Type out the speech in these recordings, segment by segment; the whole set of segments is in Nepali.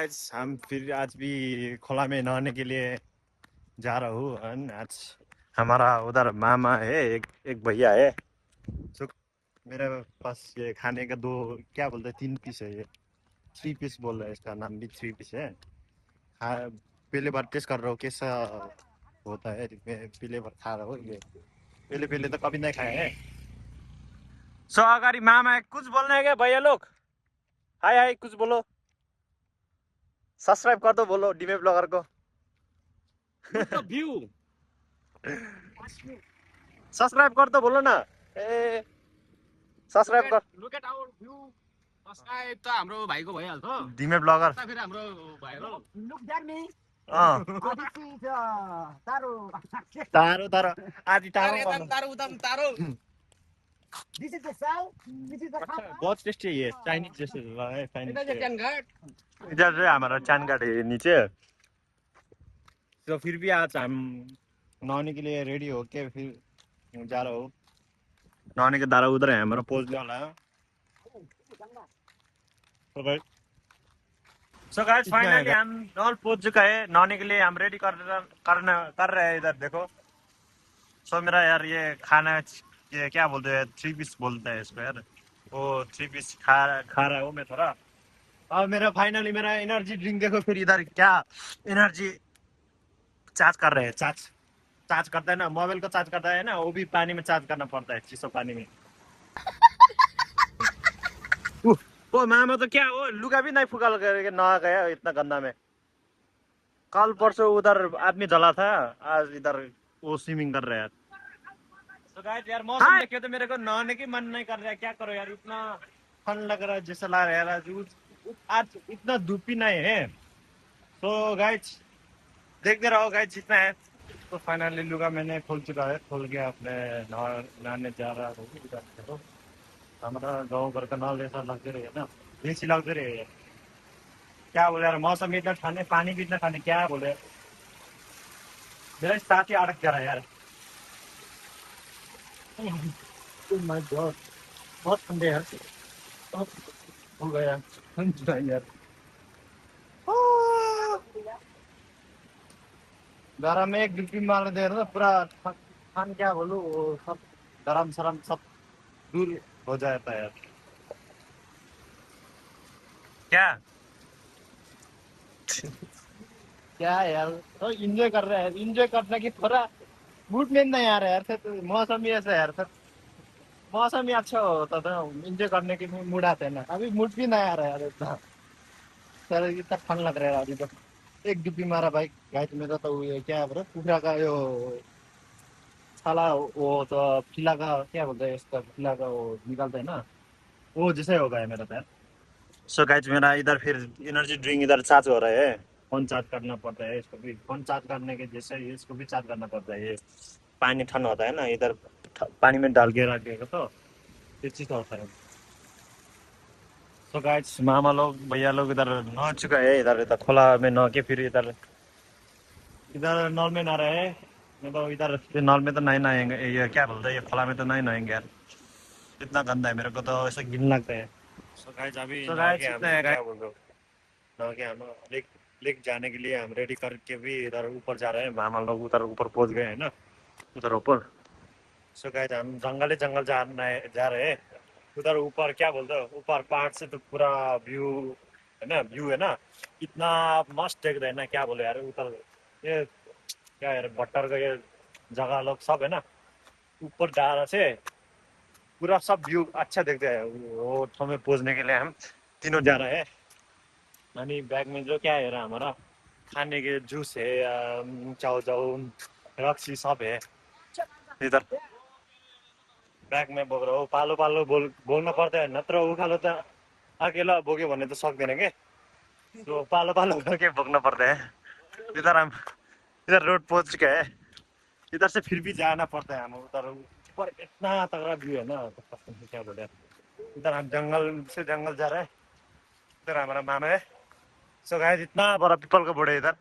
हम फिर आज भी खोला में नहाने के लिए जा रहा हूँ। आज हमारा उधर मामा है, एक भैया है। सो मेरे पास ये खाने का दो क्या बोलते हैं, 3 पीस है ये। 3 पीस बोल रहा है, इसका नाम भी 3 पीस है। हाँ, पहले बार टेस्ट कर रहा हूँ कैसा होता है। मैं पहले बार खा रहा हूँ ये। पहले पहले तो कभी नहीं खाया है। सो अगाडि मामा कुछ बोलना है क्या भैया लोग? हाय हाय कुछ बोलो। सब्सक्राइब कर दो बोलो डीमे ब्लॉगर को। व्यू सब्सक्राइब कर दो बोलो ना। ए सब्सक्राइब कर। Look at our view subscribe त हाम्रो भाइको भइहाल्छ डीमे ब्लॉगर। त फेरि हाम्रो भाइरल Look at me. अँ This is Taro. तारो तारो आदि तारो एकदम तारो उदम तारो This is the cell. This is the अच्छा khapa. बहुत टेस्टी है ये चाइनीज जैसे है चाइनीज यता चाहिँ है। ट्यानघाट इधर जो हमारा चानघाट है नीचे। तो फिर भी आज हम नहाने के लिए रेडी हो के फिर जा रहा हूँ। नहाने के दारा उधर है हमारा पोजने वाला है। सो गाइस फाइनली हम नॉल पहुंच चुका है। नहाने के लिए हम रेडी कर रहे हैं इधर देखो। सो मेरा यार ये खाना ये क्या बोलते हैं 3 पीस बोलता है इसको यार। वो 3 पीस खा रहा हूँ मैं थोड़ा। और मेरा फाइनली मेरा एनर्जी ड्रिंक देखो फिर इधर क्या एनर्जी चार्ज कर रहे हैं। चार्ज चार्ज करता है ना, मोबाइल को चार्ज करता है ना, वो भी पानी में चार्ज करना पड़ता है, चिसो पानी में। वो मामा तो क्या वो लुगा भी नहीं फुकाल करके नहा गया इतना गंदा में। कल परसों उधर आदमी जला था, आज इधर वो स्विमिंग कर रहे हैं। तो गाइस यार मौसम देखिए तो मेरे को नहाने की मन नहीं कर रहा है। क्या करो यार, इतना ठंड लग रहा है जैसा लग रहा है यार। आज इतना धूप ही नहीं है। तो गाइस देखते रहो गाइस जितना है। तो फाइनली लुगा मैंने खोल चुका है, खोल के अपने नहाने जा रहा हूँ इधर देखो। हमारा गाँव घर का नल ऐसा लग्जरी है ना, देसी लग्जरी है। क्या बोले यार, मौसम इतना ठंडे पानी भी इतना ठंडे, क्या बोले। मेरा साथ ही अड़क जा रहा है यार। Oh my God, बहुत ठंडे यार। हो गया यार। गरम में एक डुबकी मार दे ना पूरा ठंड क्या बोलूं, वो सब गरम शरम सब दूर हो जाता है यार। क्या क्या है यार, तो इंजॉय कर रहे हैं। इंजॉय करने की थोड़ा मूड में नहीं आ रहा है यार। तो मौसम ही ऐसा है यार। मौसम ही अच्छा होता था, इंजॉय करने की मूड आता है ना। अभी मूड भी नहीं आ रहा है यार इतना। सर इतना ठंड लग रहा है अभी तो। एक डुबकी मारा भाई गाइस मेरा तो ये क्या है ब्रो, कुखुरा का यो छाला, वो तो फिला का क्या बोलते हैं इसका, फिला का वो निकलता है ना, वो जैसे हो गया है मेरा पैर। सो गाइस मेरा इधर फिर एनर्जी ड्रिंक इधर चार्ज हो रहा है। फोन चार्ज करना पड़ता है इसको भी, फोन चार्ज करने के जैसे इसको भी चार्ज करना पड़ता है। ये पानी ठंडा होता है ना, इधर पानी में डाल के रखेगा तो ये चीज होता है। तो गाइस मामा लोग भैया लोग इधर नहा चुका है। इधर इधर खोला में नहा के फिर इधर इधर नल में नहा रहे हैं। मतलब इधर नल में तो नहीं नहाएंगे, ये क्या बोलते हैं, ये खोला में तो नहीं नहाएंगे यार। इतना गंदा है, मेरे को तो ऐसा घिन लगता है। सो गाइस अभी नहा के हम क्या बोल रहे हो, नहा के हम लेक लेक जाने के लिए हम रेडी करके भी इधर ऊपर जा रहे हैं। मामा लोग उधर ऊपर पहुंच गए हैं ना, उधर ऊपर। सो गाइस हम जंगल जा रहे हैं। उधर ऊपर क्या बोलते हो, ऊपर पहाड़ से तो पूरा व्यू है ना, व्यू है ना, इतना मस्त देख रहे हैं ना। क्या बोले यार उधर ये क्या यार बट्टर का ये जगह लोग सब है ना, ऊपर डाला से पूरा सब व्यू अच्छा देखते हैं। वो हमें पहुंचने के लिए हम तीनों जा रहे हैं। यानी बैग में जो क्या है हमारा खाने के जूस है, चाउ चाउ रक्सी सब है इधर बैग में बोकेर हो। पालो पालो बोल्न पर्दैन, नत्र उकालो त अकेला बोक्यो भने त सक्दैन के। तो पालो पालो करके बोकना पड़ता है। इधर हम इधर रोड पहुंच चुके हैं। इधर से फिर भी जाना पड़ता है। हम उधर ऊपर इतना तगड़ा व्यू है ना, तो कसम से क्या बोले। इधर हम जंगल से जंगल जा रहे हैं। इधर हमारा मामा है। सो गाइस इतना बड़ा पीपल का बोर्ड है इधर,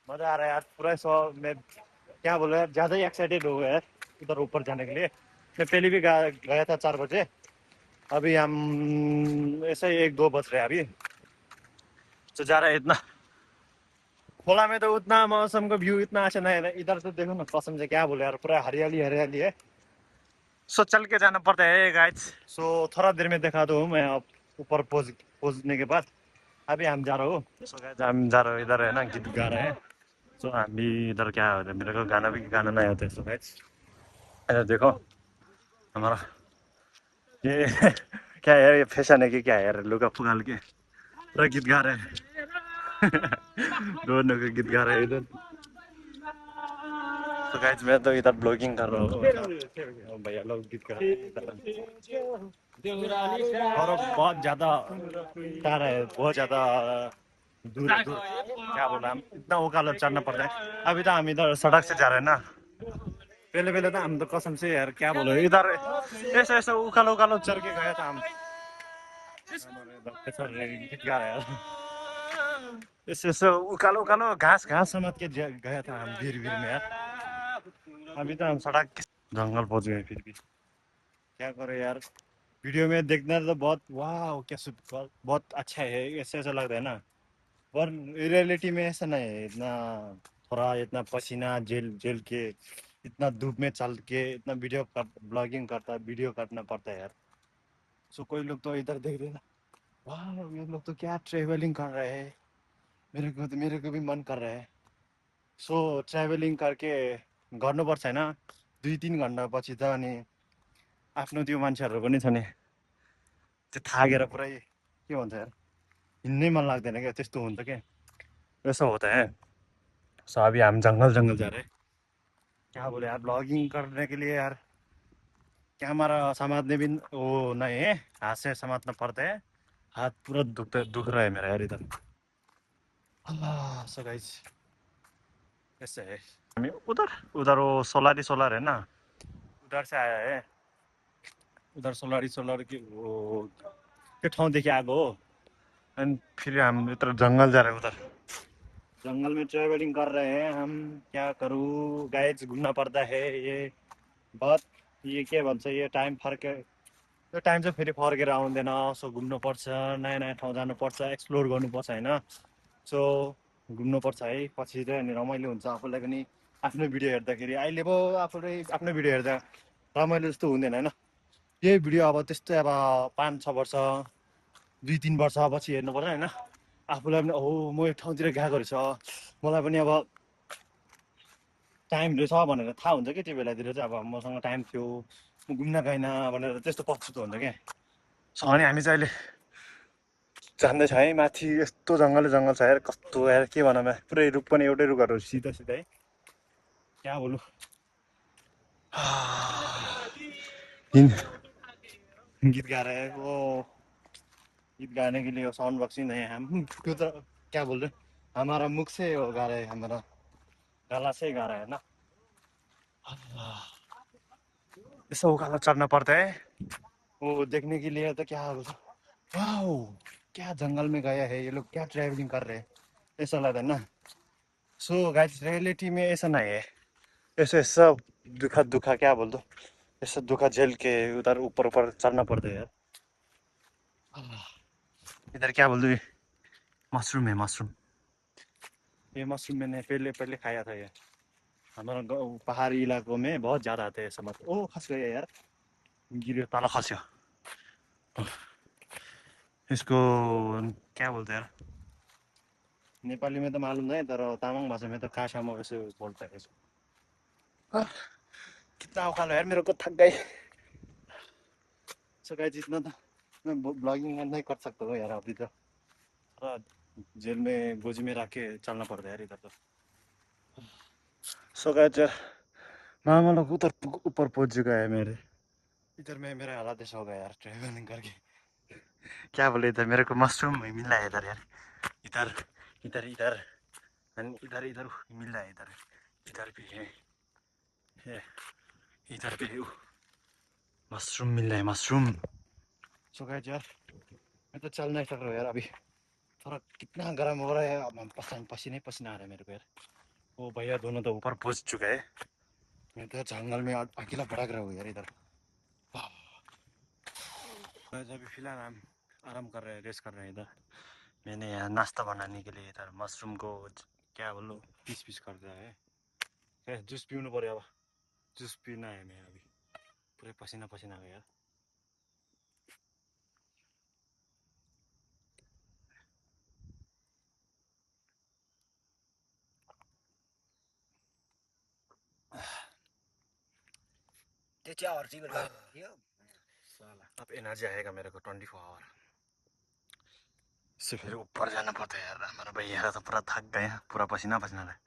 मजा आ रहा है यार पूरा। सो मैं क्या बोल रहा है, ज्यादा ही एक्साइटेड हो गया है उधर ऊपर जाने के लिए। मैं पहले भी गया था 4 बजे। अभी हम ऐसे ही 1-2 बज रहे हैं अभी। तो जा रहा है इतना खोला में तो उतना मौसम का व्यू इतना अच्छा नहीं है इधर तो देखो ना कसम से क्या बोले यार पूरा हरियाली हरियाली है सो चल के जाना पड़ता है गाइस सो थोड़ा देर में दिखा दूँ मैं अब ऊपर पहुंचने के बाद अभी हम जा रहे हो सो गाइस हम जा रहे हो इधर है ना गीत गा रहे हैं सो हम भी इधर क्या होता है मेरे को गाना नहीं होता है सो गाइस इधर देखो हमारा ये क्या है यार ये फैशन है कि क्या है यार लुगा फुगाल के पूरा गीत गा रहे हैं दोनों का गीत गा रहे हैं इधर तो गाइस मैं तो इधर ब्लॉगिंग कर रहा हूँ भैया लोग गीत गा रहे हैं इधर और बहुत ज्यादा कार है बहुत ज्यादा दूर है दूर क्या बोला हम इतना उकालो चढ़ना पड़ता है अभी तो हम इधर सड़क से जा रहे हैं ना पहले पहले तो हम तो कसम से यार क्या बोलो इधर ऐसा ऐसा उकालो उकालो चढ़ के गया था हम गीत गा रहे हैं ऐसे ऐसे उकालो उकालो घास घास समझ के गया था हम भीड़ भीड़ में यार अभी तो हम सड़क के जंगल पहुंच गए फिर भी क्या करें यार वीडियो में देखना तो बहुत वाह क्या बहुत अच्छा है ऐसा ऐसा लगता है ना पर रियलिटी में ऐसा नहीं है इतना थोड़ा इतना पसीना जेल जेल के इतना धूप में चल के इतना वीडियो कर ब्लॉगिंग करता है वीडियो करना पड़ता है यार सो कोई लोग तो इधर देख रहे ना वाह ये लोग तो क्या ट्रेवलिंग कर रहे हैं मेरे को भी मन कर रहा है सो ट्राभलिङ करके गर्नुपर्छ होइन 2-3 घन्टा पछि त अनि आफ्नो त्यो मान्छेहरू पनि छ नि त्यो थाकेर पुरै के भन्छ यार हिँड्नै मन लाग्दैन क्या त्यस्तो हुन्छ क्या ऐसा होता है सो अभी हम जंगल जंगल जा रहे हैं क्या बोले यार ब्लॉगिंग करने के लिए यार कैमरा समात्ने भी वो नहीं है हाथ से समात्ना पड़ता है हाथ पूरा दुख रहा है मेरा यार इधर सो गाइस ऐसे है हमें उधर उधर वो सोलार है ना उधर से आया है उधर सोलर की वो त्यो ठाउँदेखि आएको हो अनि फिर हम इधर जंगल जा रहे हैं उधर जंगल में ट्रेवलिंग कर रहे हैं हम क्या करूँ गाइस घूमना पड़ता है ये बहुत ये के भन्छ ये टाइम फर्के त्यो टाइम चाहिँ फेरि फर्केर आउँदैन सो घुम्नुपर्छ नयाँ नयाँ ठाउँ जानुपर्छ एक्सप्लोर गर्नुपर्छ होइन सो घुम्नुपर्छ है पछि चाहिँ अनि रमाइलो हुन्छ आफूलाई पनि आफ्नो भिडियो हेर्दाखेरि अहिले पो आफूले आफ्नो भिडियो हेर्दा रमाइलो जस्तो हुँदैन होइन यही भिडियो अब त्यस्तै अब 5-6 वर्ष 2-3 वर्ष पछि हेर्नु पर्छ होइन आफूलाई पनि हो म एक ठाउँतिर गएको रहेछ मलाई पनि अब टाइम रहेछ भनेर थाहा हुन्छ कि त्यो बेलातिर चाहिँ अब मसँग टाइम थियो म घुम्न गएन भनेर त्यस्तो पछुतो हुन्छ क्या सो अनि हामी चाहिँ अहिले जान्दैछ है माथि यस्तो जङ्गल छ यार कस्तो यार के भनौँ यार पुरै रुख पनि एउटै रुखहरू सिधा सिधै क्या बोलूं गीत गा रहे हैं वो गीत गाने के लिए साउंड बॉक्स ही नहीं है हम क्यों तो क्या बोल रहे हमारा मुख से वो गा रहे हैं हमारा गला से गा रहा है ना ऐसा उकालो चढ़ना पड़ता है वो देखने के लिए तो क्या वाओ क्या जंगल में गया है ये लोग क्या ट्रैवलिंग कर रहे हैं ऐसा लगता है ना सो गाइस रियलिटी में ऐसा नहीं है ऐसे सब दुखा क्या बोल दो ऐसा दुखा झेल के उधर ऊपर ऊपर चढ़ना पड़ता है यार इधर क्या बोल दो ये मशरूम है मशरूम ये मशरूम मैंने पहले पहले खाया था ये हमारा गाँव पहाड़ी इलाकों में बहुत ज़्यादा आते हैं समझ ओ खस गया यार गिरे तल खस्यो इसको क्या बोलते हैं यार नेपाली में तो मालूम नहीं तर तामाङ भाषा में तो कासामा ऐसे बोलता है इसको कितना उखालो यार मेरे को थक गए सो गाइस इतना तो मैं ब्लॉगिंग नहीं कर सकता हूँ यार अभी तो थोड़ा जेल में गोजी में रख के चलना पड़ता है यार इधर तो सो गाइस यार मामा लोग उधर ऊपर पहुंच चुका है मेरे इधर में मेरा हालात ऐसा हो गया यार ट्रैवलिंग करके क्या बोले इधर मेरे को मशरूम मिल रहा है इधर यार इधर इधर इधर इधर इधर मिल रहा है इधर भी है इधर भी मशरूम मिल रहा है मशरूम सो गाइस यार मैं तो चल नहीं सक रहा यार अभी थोड़ा कितना गर्म हो रहा है अब हम पसीने पसीना आ रहा है मेरे को यार वो भैया दोनों तो ऊपर पहुंच चुका है मैं तो जंगल में अकेला भटक रहा हूँ यार इधर अभी फिलहाल हम आराम कर रहे हैं रेस्ट कर रहे हैं इधर मैंने यहाँ नाश्ता बनाने के लिए इधर मशरूम को क्या बोलूँ पीस पीस कर दिया है। जुस पिउनु पर्यो अब। जुस पीना है मैं अभी। पुरै पसिना पसिना गयो यार। त्यो चिया अर्जिकल थियो साला अब एनर्जी आएगा मेरे को 24 आवर। इससे फिर ऊपर जाना पड़ता है यार। हमारा भैया तो पूरा थक गए हैं, पूरा पसीना पसीना है।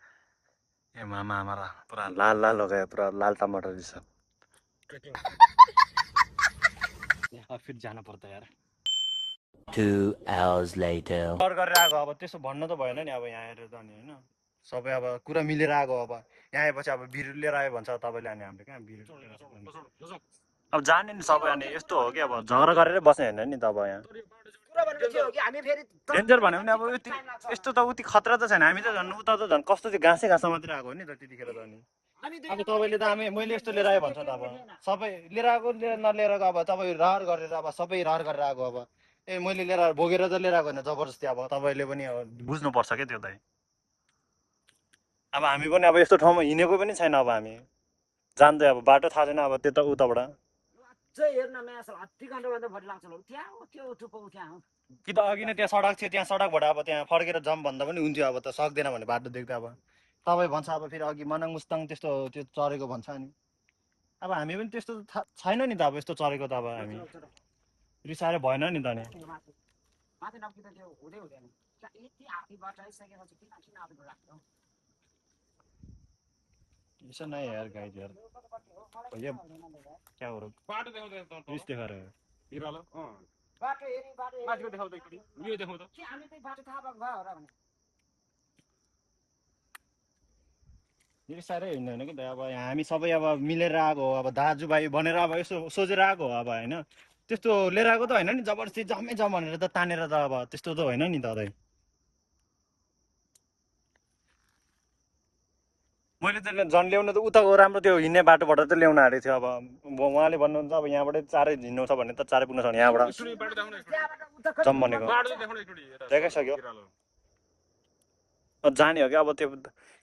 ये मामा हमारा पूरा लाल लाल हो गया, पूरा लाल टमाटर जैसा। अब फिर जाना पड़ता है यार। 2 hours later. कर गरेर आएको अब त्यसो भन्नु त भएन नि अब यहाँ आएर त नि होइन। सबै अब कुरा मिलेर आएको अब यहाँ आएपछि अब बिर लिएर आयो भन्छ तपाईँले अनि हामीले कहाँ बिर अब जाने नि सबै अनि यस्तो हो कि अब झगडा गरेर बस्ने होइन नि त अब यहाँ कुरा भनेको के हो कि हामी फेरि डेन्जर भन्यो भने अब उति यस्तो त उति खतरा त छैन। हामी त झन् उता त झन् कस्तो चाहिँ घाँसे घाँस मात्रै आएको हो नि त त्यतिखेर त अनि अब तपाईँले त मैले यस्तो लिएर आयो भन्छ त अब सबै लिएर आएको नलिएर आएको अब तपाईँ रहर गरेर अब सबै रहर गरेर आएको अब ए मैले लिएर भोगेर त लिएर आएको होइन जबरजस्ती अब तपाईँले पनि अब बुझ्नुपर्छ क्या त्यो त। अब हामी पनि अब यस्तो ठाउँमा हिँडेको पनि छैन अब हामी जान्दै अब बाटो थाहा छैन अब त्यता उताबाट चाहिँ हेर्न नयाँ साल हत्ती घन्टाभन्दा बढी लाग्छ होला त्यहाँ हो त्यो थुप्रो त्यहाँ हो कि त अघि नै त्यहाँ सडक थियो त्यहाँ सडकबाट अब त्यहाँ फर्केर जाऊँ भन्दा पनि हुन्थ्यो अब त सक्दैन भने बाटो देख्दा अब तपाईँ भन्छ अब फेरि अघि मनाङ मुस्ताङ त्यस्तो त्यो चरेको भन्छ अनि अब हामी पनि त्यस्तो छैन नि त अब यस्तो चरेको त अब हामी रिसाएर भएन नि त नि माथि नक्की त त्यो हुँदै हुँदैन यति हात्तीबाट आइसकेपछि किन किन आफूले लाग्छ ऐसा नहीं है यार गाइड यार भैया क्या हो रहा बाटो देखाउँदै है दिखा रहे हैं बिरालो बाटो हेरी बाटो माथिको देखाउँदै एकचोटि यो देखाउँ त के हामी चाहिँ बाटो थाहा भएको भयो र भने यो साह्रै हिँड्दैन कि त अब हामी सबै अब मिलेर आएको हो अब दाजुभाइ भनेर अब यसो सोचेर आएको हो अब होइन त्यस्तो लिएर आएको त होइन नि जबरजस्ती जम्मै जम भनेर त तानेर त अब त्यस्तो त होइन नि त मैले त झन् ल्याउनु त उताको राम्रो त्यो हिँड्ने बाटोबाट त ल्याउन आँटेको थियो अब उहाँले भन्नुहुन्छ अब यहाँबाट चाँडै हिँड्नु छ भने त चाँडै पुग्न छ भने यहाँबाट एकचोटि बाटो देखाउन एकचोटि त्यहाँबाट उता जम भनेको बाटो चाहिँ देखाउन एकचोटि देखाइसक्यो बिरालो जाने हो क्या अब त्यो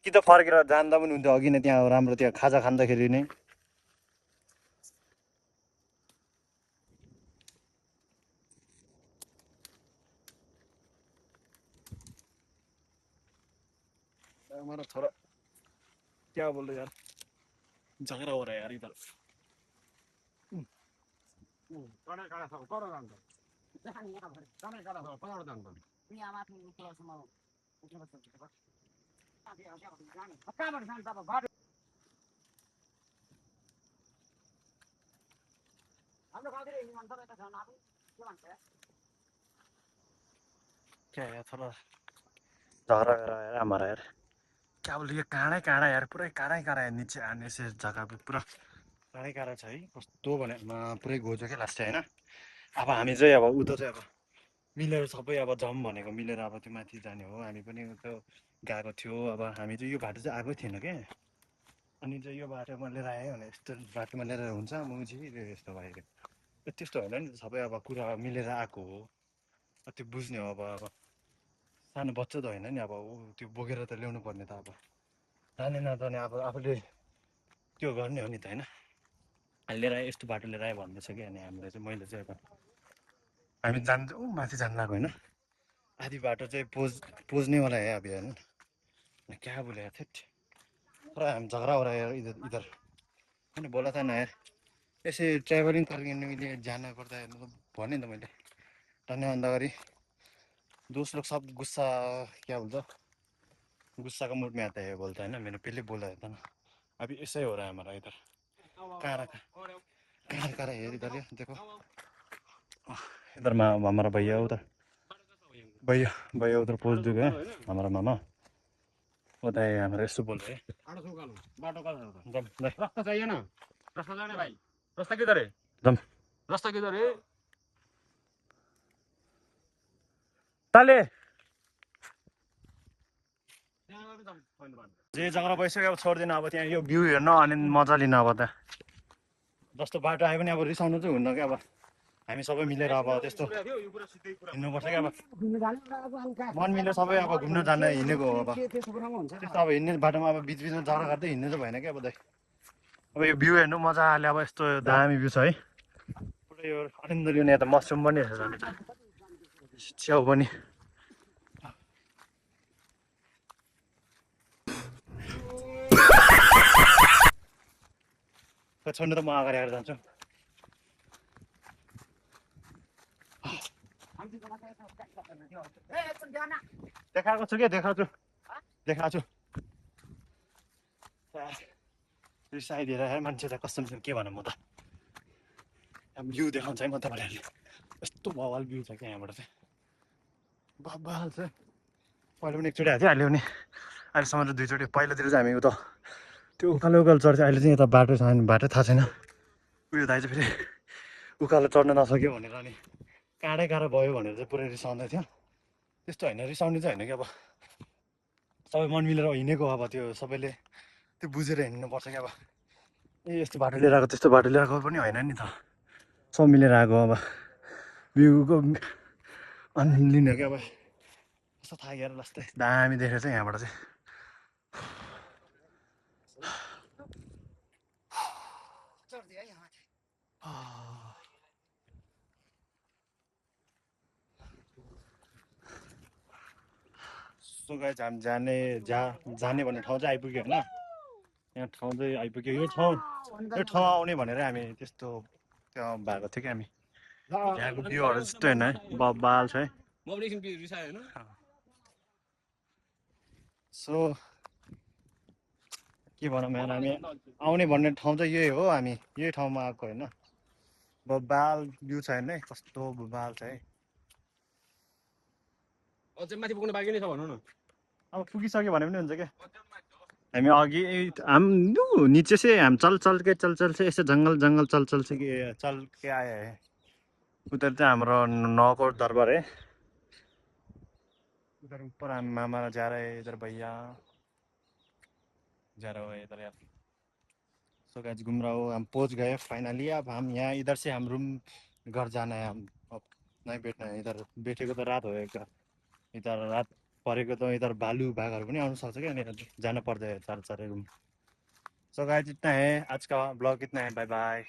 कि त फर्केर जान्दा पनि हुन्थ्यो अघि नै त्यहाँ राम्रो त्यहाँ खाजा खाँदाखेरि नै हमारा थोड़ा क्या बोल रहे यार झगड़ा हो रहा है यार इधर कडा कडा छ कडा जान्छ देखाउने यहाँ भरे कडा कडा छ कडा जान्छ यहाँ माथि उक्लोसम्म उक्लो सक्छ कहाँबाट जान्छ अब बाटो हाम्रो गाउँतिर हिँड्नु मन तपाईँ त झन् आफै के भन्छ क्या यार थोड़ा झगड़ा कर रहा है यार हमारा यार क्या बोल ये काँडै काँडा यार पुरै काँडै काँडा है नीचे आने से जग्गा पे पुरा काँडै काँडा छ है कस्तो भने पुरै गोजो क्या लास्ट होइन अब हामी चाहिँ अब उता चाहिँ अब मिलेर सबै अब जाउँ भनेको मिलेर अब त्यो माथि जाने हो हामी पनि त्यो गएको थियो अब हामी चाहिँ यो बाटो चाहिँ आएकै थिएन क्या अनि चाहिँ यो बाटोमा लिएर आयो भने यस्तो बाटोमा लिएर हुन्छ मुजी यस्तो भयो त्यस्तो होइन नि सबै अब कुरा मिलेर आएको हो त्यो बुझ्ने हो अब सानो बच्चा त होइन नि अब ऊ त्यो बोकेर त ल्याउनु पर्ने त अब जाने नजाने अब आफूले त्यो गर्ने हो नि त होइन लिएर आयो यस्तो बाटो लिएर आयो भन्दैछ कि अनि हामीले चाहिँ मैले चाहिँ अब हामी जान्छ माथि जानु लाग्यो होइन आधी बाटो चाहिँ पोज्नेवाला है अब होइन क्या बोले यार थेट पूरा हम झगड़ा हो रहा है यार इधर इधर मैंने बोला था ना यार ऐसे ट्रैवलिंग करने के लिए जाना पड़ता है मतलब भने नि त मैले टन्ने भन्दाखेरि दोस्त लोग सब गुस्सा क्या बोलता गुस्सा का मूड में आता है बोलता है ना मैंने पहले बोला था ना अभी ऐसा ही हो रहा है हमारा इधर कहाँ रखा है यार इधर ये देखो इधर हमारा भैया उधर भैया भैया उधर पोज दिएको है हमारा मामा उता हमारा यस्तो बोल रहे आडो उकालो बाटो कता छ जम रास्ता चाहिएन रास्ता जाने भाइ रास्ता किधर है जम रास्ता किधर है ताले त्यहाँ पनि छैन बाटो जे जग्गा भइसक्यो अब छोड्दिनँ अब त्यहाँ यो भ्यू हेर्न अनि मजा लिन अब त जस्तो बाटो आयो भने अब रिसाउनु चाहिँ हुन्न क्या अब हामी सबै मिलेर अब त्यस्तो हिँड्नुपर्छ क्या अब घुम्नु जानु अब हल्का मन मिलेर सबै अब घुम्न जान हिँडेको हो अब त्यसो कुरामा हुन्छ त्यस्तो अब हिँड्ने बाटोमा अब बिचबिचमा जग्गा गर्दै हिँड्नु चाहिँ भएन क्या अब दाइ अब यो भ्यू हेर्नु मजाले अब यस्तो दामी भ्यू छ है पुरै यो अनिन्दर यहाँ त मसरुम पनि हेर्छ जाने च्याउ पनि छोड्नु त म अगाडि आएर जान्छु देखाएको छु क्या देखाएको छु रिसाइदिएर है मान्छे त कस्तो के भनौँ म त भ्यू देखाउँछ है म तपाईँलाई यस्तो बवाल भ्यू छ क्या यहाँबाट चाहिँ बवाल छ पहिला पनि एकचोटि आएको थियो अहिले पनि अहिलेसम्म चाहिँ दुईचोटि पहिलातिर चाहिँ हामी उता त्यो उकालो चढ्छ अहिले चाहिँ यता बाटो छ बाटो थाहा छैन उयो दाइ चाहिँ फेरि उकालो चढ्न नसक्यो भनेर अनि काँडै गाह्रो भयो भनेर चाहिँ पुरै रिसाउँदै थियो त्यस्तो होइन रिसाउने चाहिँ होइन कि अब सबै मन मिलेर हिँडेको अब त्यो सबैले त्यो बुझेर हिँड्नुपर्छ क्या अब ए यस्तो बाटो लिएर आएको त्यस्तो बाटो लिएर आएको पनि होइन नि त सब मिलेर आएको अब भ्यूको अनि लिने क्या अब कस्तो थाकेर जस्तै दामी देखेर चाहिँ यहाँबाट चाहिँ सो गाइस हामी जाने भन्ने ठाउँ चाहिँ आइपुग्यो होइन यहाँ ठाउँ चाहिँ आइपुग्यो यो ठाउँ आउने भनेर हामी त्यस्तो त्यहाँ भएको थियो कि हामी यहाँको भ्यूहरू त्यस्तो होइन है बबाल छ है म पनि एकछिन रिसाएँ होइन सो के भनौँ यहाँ हामी आउने भन्ने ठाउँ चाहिँ यही हो हामी यही ठाउँमा आएको होइन बबाल भ्यू छ होइन कस्तो बबाल छ है अझै माथि पुग्नु बाँकी नै छ भनौँ न अब पुगिसक्यो भने पनि हुन्छ क्या हामी अघि हम नीचे से हम चल से ऐसे जंगल चल से चल के आए हैं उधर चाहिँ हाम्रो नौकोट दरबार है उधर ऊपर हम मामा जा रहे हैं इधर भैया जा रहे हो इधर यार सो गाइस घूम रहा हो हम पहुंच गए फाइनली अब हम यहाँ इधर से हम रूम घर जाना है हम अब नहीं बैठना है इधर बैठेको त रात होगा इधर रात परेको त इधर भालू भागहरू पनि आउन सक्छ क्या अनि जान पर्दैन चार रूम सो गाइस इतना है आज का ब्लॉग इतना है बाय बाय